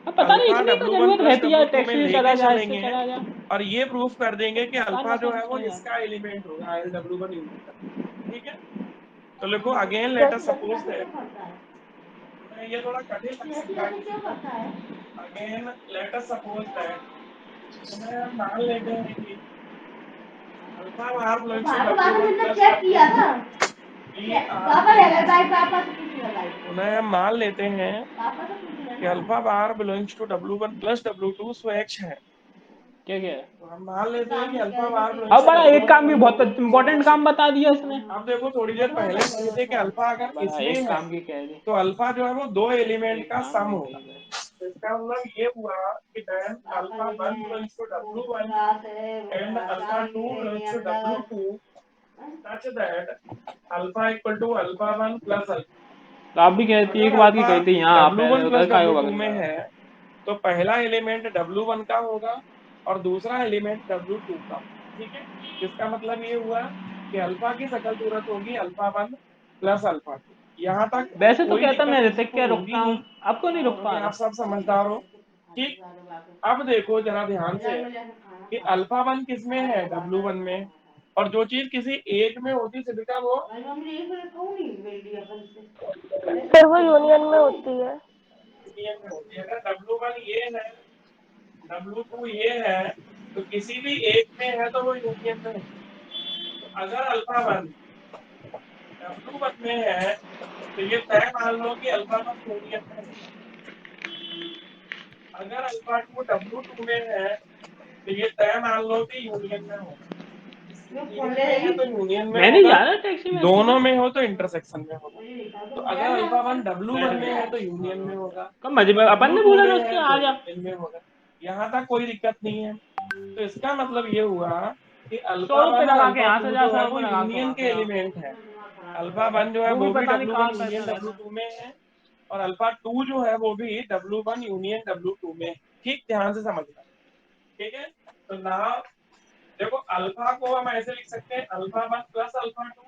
अब पता नहीं अल्फा इतनी तो W1 जरूरत प्लस रहती है W2 में टैक्सी से चला लेके जा इससे चलेंगे चला जा और ये प्रूफ कर देंगे कि आसान अल्फा जो आसान है वो से यार इसका एलिमेंट होगा LW1 यूनियन। ठीक है तो लिखो अगेन लेट अस जैसे सपोज दैट ये थोड़ा कठिन लग सकता है किसी को। Again let us suppose that हम मान लेते हैं कि alpha bar belongs to W1 plus W2 की उन्हें हम मान लेते हैं कि alpha bar belongs to W1 plus W2 स्वैच है। क्या क्या है तो हम मान लेते हैं कि अल्फा बार बिलोंग्स अब टू बड़ा एक W1 काम भी प्लस बहुत W2 इंपॉर्टेंट स्वैच है। काम बता दिया इसने अब देखो थोड़ी देर पहले कहे थे कि अल्फा अगर बड़ा इसमें एक है काम की कह दी तो अल्फा जो है वो दो एलिमेंट एक का काम सम की होगा। कही है तो इसका मतलब ये हुआ कि then alpha 1 belongs to W1 and alpha 2 belongs to W2 such that alpha equal to alpha 1 plus alpha. तो आप भी कहती एक अगर बात की अल्फा कहती यहाँ आप W1 उधर प्लस का W2 में बगंदा है तो पहला एलिमेंट W1 का होगा और दूसरा एलिमेंट W2 का। ठीक है इसका मतलब ये हुआ कि अल्फा की शकल सूरत होगी अल्फा 1 प्लस अल्फा 2। यहाँ तक वैसे तो कोई कहता दिक्कत मैं किसी ऋतिक को क्या होगी रुकता हूँ नहीं आपको नहीं रुक क्योंकि पा आप रहा सब समझदार हो। ठीक अब देखो जरा ध्यान से कि अल्फा 1 किसमें है W1 में और जो चीज किसी एक में होती सिद्धिका वो फिर वो यूनियन में होती है। यूनियन में होती है। अगर W1 ये है W2 ये है तो किसी भी एक में है तो वो यूनियन में होती है। तो अगर अल्फा 1 W1 में है तो ये तय मान लो कि अल्फा 1 यूनियन में है। अगर अल्फा 2 W2 में है तो ये तय मान लो कि यूनियन में होगा। एक में है तो यूनियन में मैं नहीं होगा जा रहा टैक्सी में ऐसे दोनों में हो तो इंटरसेक्शन में होगा। तो अगर अल्फा 1 W1 में है तो यूनियन में होगा कब मजे में अपन ने W2 बोला था में उसके है तो आ जा यूनियन में होगा। यहाँ तक कोई दिक्कत नहीं है। तो इसका मतलब ये हुआ कि 100 अल्फा रुपए 1 और लगा के अल्फा यहाँ 2 से जा, जो 100 है वो रुपए लगा के यूनियन वहाँ के से आ। एलिमेंट है। अल्फा 1 जो है वो भी वो भी पता नहीं कहाँ W1 पैसा यूनियन रहता। W2 में है, और अल्फा 2 जो है वो भी W1 यूनियन W2 में है। ठीक, ध्यान से समझना। ठीक है, तो नाउ देखो अल्फा को हम ऐसे लिख सकते हैं अल्फा 1 प्लस अल्फा 2,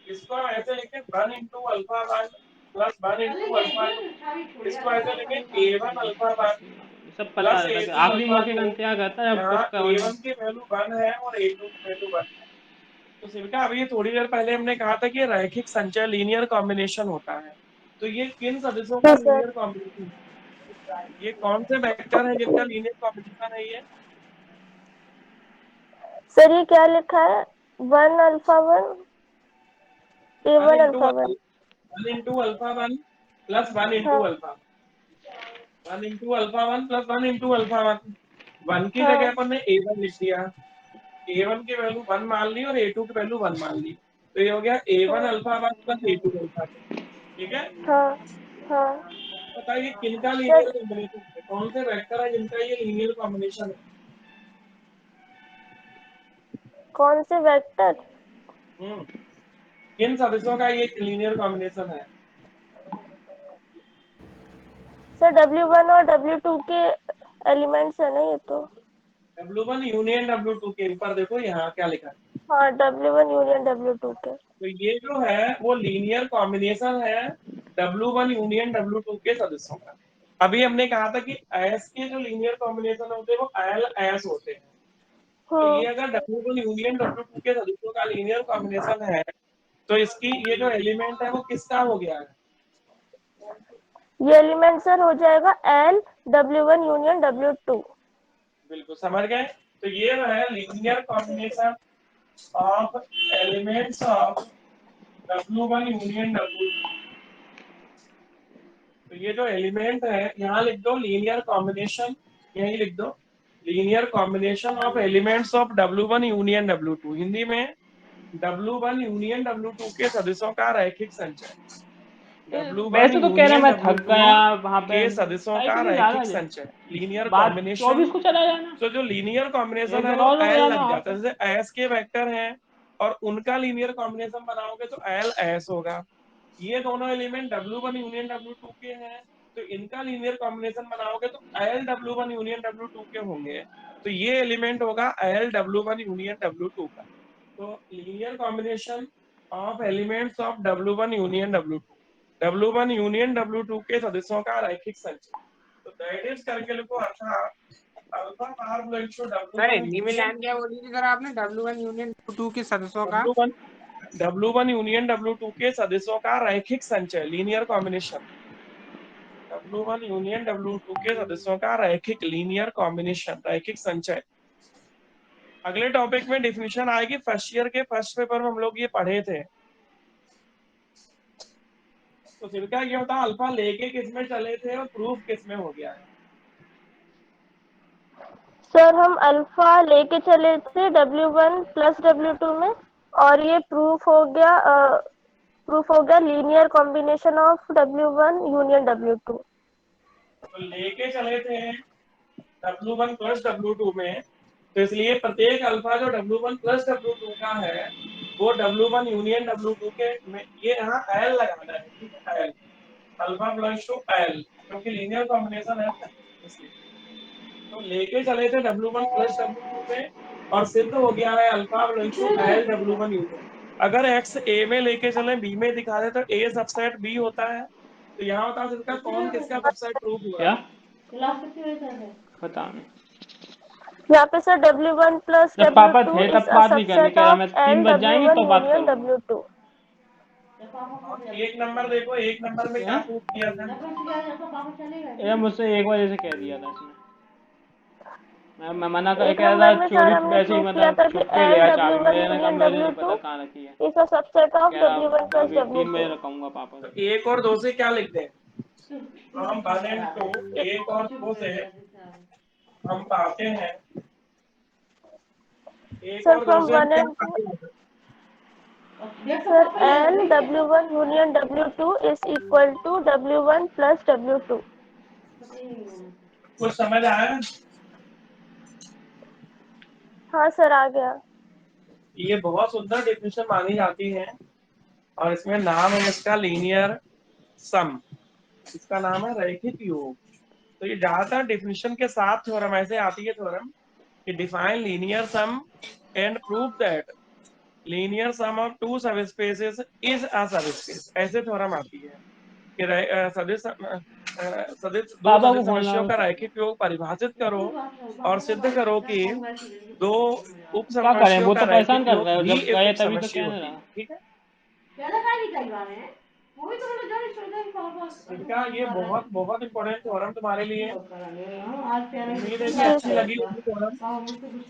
इसको हम ऐसे लिखें 1 into alpha 1 plus 1 into alpha 2, इसको ऐसे लिखें A1 अल्फा 1 सब पता प्लस रहता है, A2 आखिरी अल्फा मौके का 2। इंतजार करता है जब कुछ यहाँ A1 की वैल्यू 1 है और A2 की वैल्यू 1 है। तो सिल्का अभी थोड़ी देर पहले हमने कहा था कि ये रैखिक संचय लीनियर कॉम्बिनेशन होता है। तो ये किन सदस्यों का जी सर। लीनियर कॉम्बिनेशन है? ये कौन से वेक्टर है जिनका लीनियर कॉम्बिनेशन है? ये सर ये क्या लिखा है? 1 alpha 1 one A1 into alpha 1। One into alpha 1 plus 1 into हाँ alpha 1 into alpha 1 plus 1 into alpha 1। 1 की हाँ जगह अपन ने A1 लिख दिया, A1 की वैल्यू 1 मान ली और A2 की वैल्यू 1 मान ली, तो ये हो गया A1 alpha 1 plus A2 alpha 2। ठीक है, हाँ हाँ। बताइए किनका सर लीनियर कॉम्बिनेशन है, कौन से वेक्टर है जिनका ये लीनियर कॉम्बिनेशन है? कौन से वेक्टर? किन सदस्यों का ये लीनियर कॉम्बिनेशन है? सर W1 और W2 के एलिमेंट्स है ना ये तो। W1 यूनियन W2 के ऊपर देखो यहाँ क्या लिखा है। हाँ W1 यूनियन W2 के। तो ये जो है वो लीनियर कॉम्बिनेशन है W1 यूनियन W2 के सदस्यों का। अभी हमने कहा था कि एस के जो लीनियर कॉम्बिनेशन होते हैं वो एल एस होते हैं। तो हाँ ये अगर W1 यूनियन W2 के सदस्यों का लीनियर कॉम्बिनेशन है तो इसकी ये जो एलिमेंट है वो किसका हो गया है? ये एलिमेंट सर हो जाएगा L W1 यूनियन W2। बिल्कुल समझ गए। तो ये जो है linear combination of elements of W1 union W2। तो ये जो एलिमेंट है यहाँ लिख दो लीनियर कॉम्बिनेशन, यही लिख दो linear combination of elements of W1 union W2। Hindi में W1 यूनियन W2 के सदस्यों का रैखिक संचय। W1 वैसे तो कह रहा यूनियन मैं थक W2 गया वहां पे, के सदस्यों का टाइपिंग ज्यादा रैखिक है। संचय लीनियर बात कॉम्बिनेशन। 24 को चला जाना, तो जो लीनियर कॉम्बिनेशन एक है दिन वो और रुक एल जाना लग वहां जाता पे। है, जैसे एस के वेक्टर हैं और उनका लीनियर कॉम्बिनेशन बनाओगे तो एल एस होगा। ये दोनों एलिमेंट W1 यूनियन W2 के हैं, तो इनका लीनियर कॉम्बिनेशन बनाओगे तो एल W1 यूनियन W2 के होंगे। तो ये एलिमेंट होगा एल W1 यूनियन W2 का। तो linear combination of elements of W1 union W2, W1 union W2 के सदस्यों का रैखिक संचय। तो दैट इज करके लिखो। अच्छा, alpha bar blank sir W1 Hindi में लाइन क्या बोली थी सर आपने? W1 यूनियन W2 के सदस्यों का। W1 यूनियन W2 के सदस्यों का रैखिक संचय linear combination. W1 union W2 के सदस्यों का रैखिक लीनियर कॉम्बिनेशन, रैखिक संचय। अगले टॉपिक में डिफिनीशन आएगी, फर्स्ट ईयर के फर्स्ट पेपर में हम लोग ये पढ़े थे। तो फिर क्या ये होता, अल्फा लेके किस में चले थे और प्रूफ किस में हो गया है? सर हम अल्फा लेके चले थे W1 प्लस W2 में, और ये प्रूफ हो गया linear combination of W1 union W2। तो लेके चले थे W1 प्लस W2 में, तो इसलिए प्रत्येक अल्फा जो W1 प्लस W2 का है वो W1 यूनियन W2 के में, ये यहाँ एल लगाना है। ठीक है, L alpha plus two L, क्योंकि लीनियर कॉम्बिनेशन है ना इसलिए। तो लेके चले थे W1 प्लस W2 में और सिद्ध हो गया है alpha plus two L W1 union. अगर एक्स ए में लेके चले बी में दिखा दे तो ए सबसेट बी होता है। तो यहाँ बता सकता कौन किसका सबसेट प्रूफ हुआ? क्या पता नहीं, यहाँ पे सर W1 प्लस जब पापा W2 थे इज तब अ बात नहीं करनी, सबसेट कह रहा मैं ऑफ 3 L बज जाएंगे W1 तो बात यूनियन करूंगा। W2। एक नंबर देखो, एक नंबर में क्या प्रूफ किया था? ये मुझसे 1 बजे से कह दिया था इसने, मैं मना कर एक कह रहा नंबर था, में सर चोरी हमने वैसे ही प्रूफ किया मतलब था कि छुप के L गया चाबी, W1 मैंने कहा यूनियन मुझे नहीं W2 पता कहाँ रखी है। इज अ सबसेट ऑफ कह W1 रहा प्लस अभी 3 बजे W2। रखूंगा पापा तो से। एक और दो से क्या लिखते हैं हम? वन एंड टू, एक और दो से हम पाते हैं, एक सर और दो फ्रॉम से हम 1 क्या एंड 2 पाते हैं? Sir L W1 union W2 is equal to W1 plus W2। कुछ समझ आया? हाँ सर आ गया। ये बहुत सुंदर डेफिनेशन मानी जाती है और इसमें नाम है इसका लीनियर सम। इसका नाम है रैखिक योग। तो ये ज्यादातर डेफिनेशन के साथ थ्योरम ऐसे आती है थ्योरम कि define linear sum and prove that linear sum of two subspaces is a subspace, ऐसे थ्योरम आती है कि सदिश दो पापा को सदिश फोन समस्याओं लगाओ। का रैखिक योग परिभाषित करो और सिद्ध करो कि दो उप क्या करें, समस्याओं वो का तो परेशान रैखिक कर योग रहे हो, भी जब एक गए उप तभी तो समस्या कहने होती है। लगा। ठीक है, इनका ये बहुत बहुत इंपॉर्टेंट थ्योरम तुम्हारे लिए। उम्मीद है कि जी अच्छी सर। लगी होगी थ्योरम।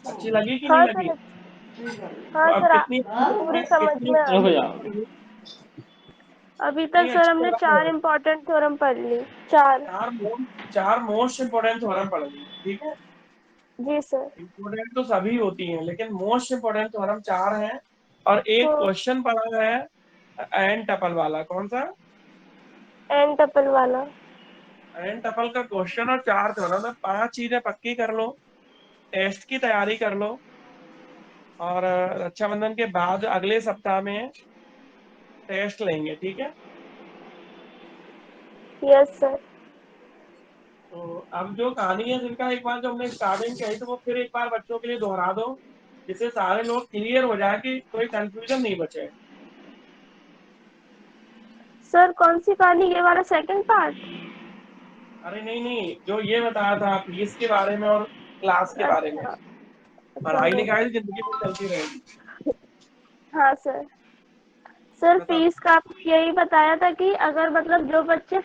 अच्छी लगी कि नहीं हाँ लगी? सर। तो हाँ अब सर कितनी पूरी समझ कितनी में आ रुक गई। जाओ। अभी तक नहीं सर अच्छी हमने लगा 4 थ्योरम। इम्पोर्टेंट थ्योरम पढ़ ली। 4। चार मोस्ट इंपोर्टेंट थ्योरम पढ़ ली। ठीक है, जी सर। इंपोर्टेंट तो सभी होती हैं लेकिन मोस्ट इंपोर्टेंट थ्योरम 4 हैं। और एक हाँ क्वेश्चन पढ़ा है एन टपल वाला। कौन सा? एन टपल वाला। एन टपल का क्वेश्चन और 4 थ्योरम। 5 चीजें पक्की कर लो, टेस्ट की तैयारी कर लो और रक्षाबंधन के बाद अगले सप्ताह में टेस्ट लेंगे। ठीक है, यस सर। तो अब जो कहानी है जिनका एक बार जो हमने स्टार्टिंग कही तो वो फिर एक बार बच्चों के लिए दोहरा दो जिससे सारे लोग क्लियर हो जाए कि कोई कंफ्यूजन नहीं बचे। सर कौन सी कहानी, ये वाला सेकंड पार्ट? अरे नहीं नहीं, जो ये बताया था फीस के बारे में और क्लास के बारे में। अच्छा। पढ़ाई चलो। लिखाई जिंदगी में चलती रहेगी। हाँ सर। सर बता। फीस का आपने यही बताया था कि अगर मतलब जो बच्चे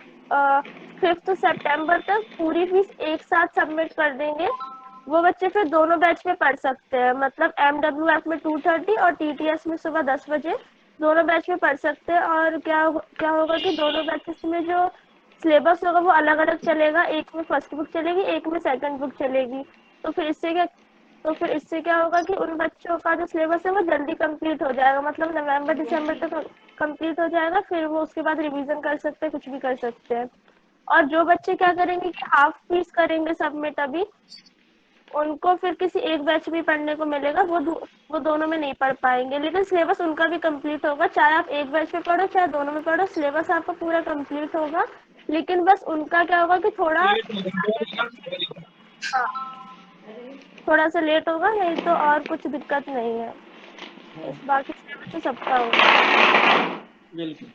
5 सितंबर तक पूरी फीस एक साथ सबमिट कर देंगे वो बच्चे फिर दोनों बैच में पढ़ सकते हैं। मतलब MWF में 2:30 और TTS में सुबह 10 बजे दोनों बैच में पढ़ सकते हैं। और क्या होगा कि दोनों बैचेस में जो सिलेबस होगा वो अलग अलग चलेगा। एक में फर्स्ट बुक चलेगी, एक में सेकंड बुक चलेगी। तो फिर इससे क्या होगा कि उन बच्चों का जो सिलेबस है वो जल्दी कंप्लीट हो जाएगा। मतलब नवंबर दिसंबर तक कंप्लीट हो जाएगा। फिर वो उसके बाद रिवीजन कर सकते हैं, कुछ भी कर सकते हैं। और जो बच्चे क्या करेंगे कि हाफ फीस करेंगे सबमिट अभी, उनको फिर किसी एक बैच भी पढ़ने को मिलेगा। वो दोनों में नहीं पढ़ पाएंगे, लेकिन सिलेबस उनका भी कंप्लीट होगा। चाहे आप एक बैच में पढ़ो चाहे दोनों में पढ़ो, सिलेबस आपका पूरा कंप्लीट होगा। लेकिन बस उनका क्या होगा कि थोड़ा सा लेट होगा, नहीं तो और कुछ दिक्कत नहीं है। बाकी सिलेबस तो सबका होगा। बिल्कुल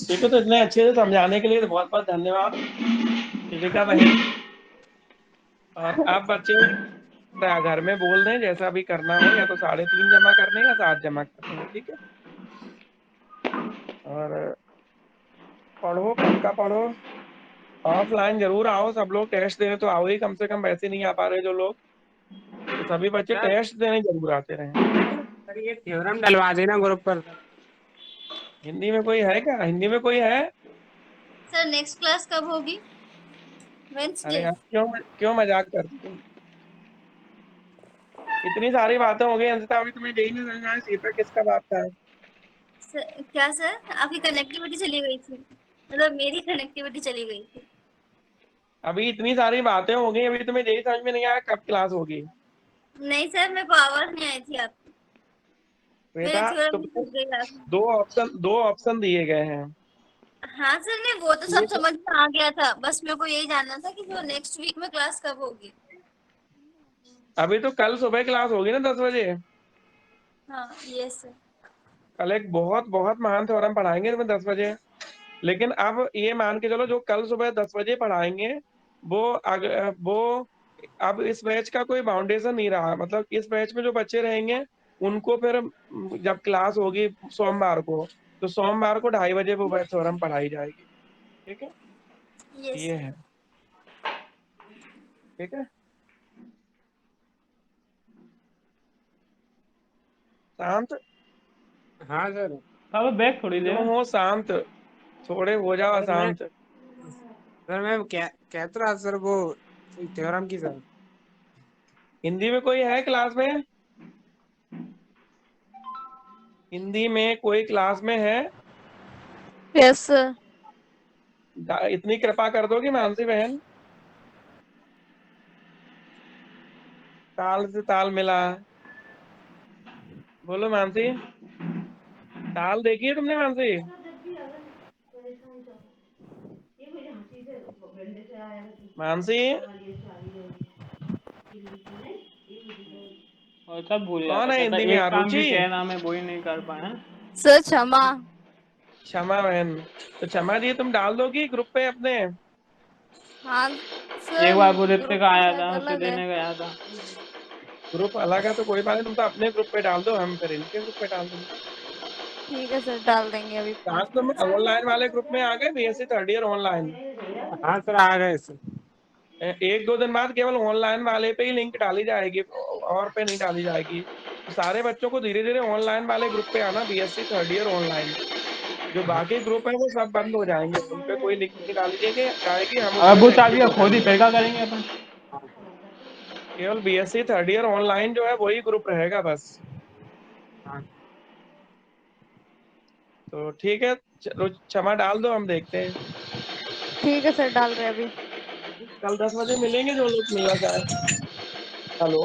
ठीक है। तो इतने अच्छे से समझाने के लिए तो बहुत बहुत धन्यवाद शिविका बहन। और आप बच्चे घर में बोल दें जैसा भी करना हो, या तो 3.5 जमा करने या 7 जमा करने हैं। ठीक है, और पढ़ो, पक्का पढ़ो। ऑफलाइन जरूर आओ, सब लोग टेस्ट देने तो आओ ही, कम से कम वैसे नहीं आ पा रहे जो लोग, तो सभी बच्चे सर टेस्ट देने जरूर आते रहे। ठीक है, सर ये थ्योरम डलवा देना ग्रुप पर। हिंदी में कोई है क्या? हिंदी में कोई है? सर नेक्स्ट क्लास कब होगी? अरे वेंसडे। यार क्यों क्यों मजाक करती तुम? इतनी सारी बातें हो गई अंशिता, अभी तुम्हें यही नहीं समझ में आया सीपे किसका बाप था। क्या सर, आपकी कनेक्टिविटी चली गई थी, मतलब मेरी कनेक्टिविटी चली गई थी। अभी इतनी सारी बातें हो गई, अभी तुम्हें यही समझ में नहीं आया कब क्लास होगी? नहीं सर, मेरे को आवाज नहीं आई थी आपकी। मेरे बेटा थ्योरम भी तुमको भूल गई आपकी। दो ऑप्शन दिए गए हैं। हाँ सर, नहीं वो तो सब ये तो समझ में आ गया था, बस मेरे को यही जानना था कि जो नेक्स्ट वीक में क्लास कब होगी। अभी तो कल सुबह क्लास होगी ना 10 बजे। हाँ यस सर। कल एक बहुत बहुत महान थ्योरम पढ़ाएंगे तुम्हें 10 बजे। लेकिन अब ये मान के चलो जो कल सुबह 10 बजे पढ़ाएंगे वो अब इस बैच का कोई बाउंडेशन नहीं रहा। मतलब इस बैच में जो बच्चे रहेंगे उनको फिर जब क्लास होगी सोमवार को, तो सोमवार को 2:30 बजे वो बैच थ्योरम पढ़ाई जाएगी। ठीक है, यस ये सर। है। ठीक है, शांत हाँ सर। पापा बैग थोड़ी क्यों देर। हो शांत? थोड़े हो जाओ सर मैं शांत। सर मैं क्या कहता रहा सर, वो थ्योरम की सर। हिंदी में कोई है क्लास में? हिंदी में कोई क्लास में है? Yes sir. इतनी कृपा कर दो कि मानसी बहन। ताल से ताल मिला। बोलो मानसी, ताल देखी है तुमने मानसी? मानसी और सब भूल कौन जाता, है कहता हिंदी में एक यार? काम भी रुचि, कहना मैं वो ही नहीं कर पाया। सर क्षमा। क्षमा बहन। तो क्षमा जी तुम डाल दोगी ग्रुप पे अपने? हाँ एक सर, बार वो ऋतिक ग्रुप का तो आया शायद था, उसे अलग है। देने गया था। ग्रुप अलग है तो कोई बात नहीं, तुम तो अपने ग्रुप पे डाल दो, हम फिर इनके ग्रुप पे डाल देंगे। ठीक है सर, डाल देंगे अभी। आज तुम ऑनलाइन वाले ग्रुप में आ गए, बीएससी थर्ड ईयर ऑनलाइन? हाँ सर, आ गए सर। एक दो दिन बाद केवल ऑनलाइन वाले पे ही लिंक डाली जाएगी, और पे नहीं डाली जाएगी। तो सारे बच्चों को धीरे धीरे ऑनलाइन वाले ग्रुप पे आना, बीएससी थर्ड ईयर ऑनलाइन। जो बाकी ग्रुप है वो सब बंद हो जाएंगे, उन पे कोई लिंक नहीं डाली जाएगी, हम अब उसमें वो से चाबी एग्जिट हो खोद ही जाएंगे। फिर क्या करेंगे अपन। केवल बीएससी थर्ड ईयर ऑनलाइन जो है वही ग्रुप रहेगा बस। हाँ। तो ठीक है, चलो क्षमा डाल दो, हम देखते हैं। ठीक है सर, डाल रहे हैं अभी। कल 10 बजे मिलेंगे जो लोग मिलना चाहे। हेलो।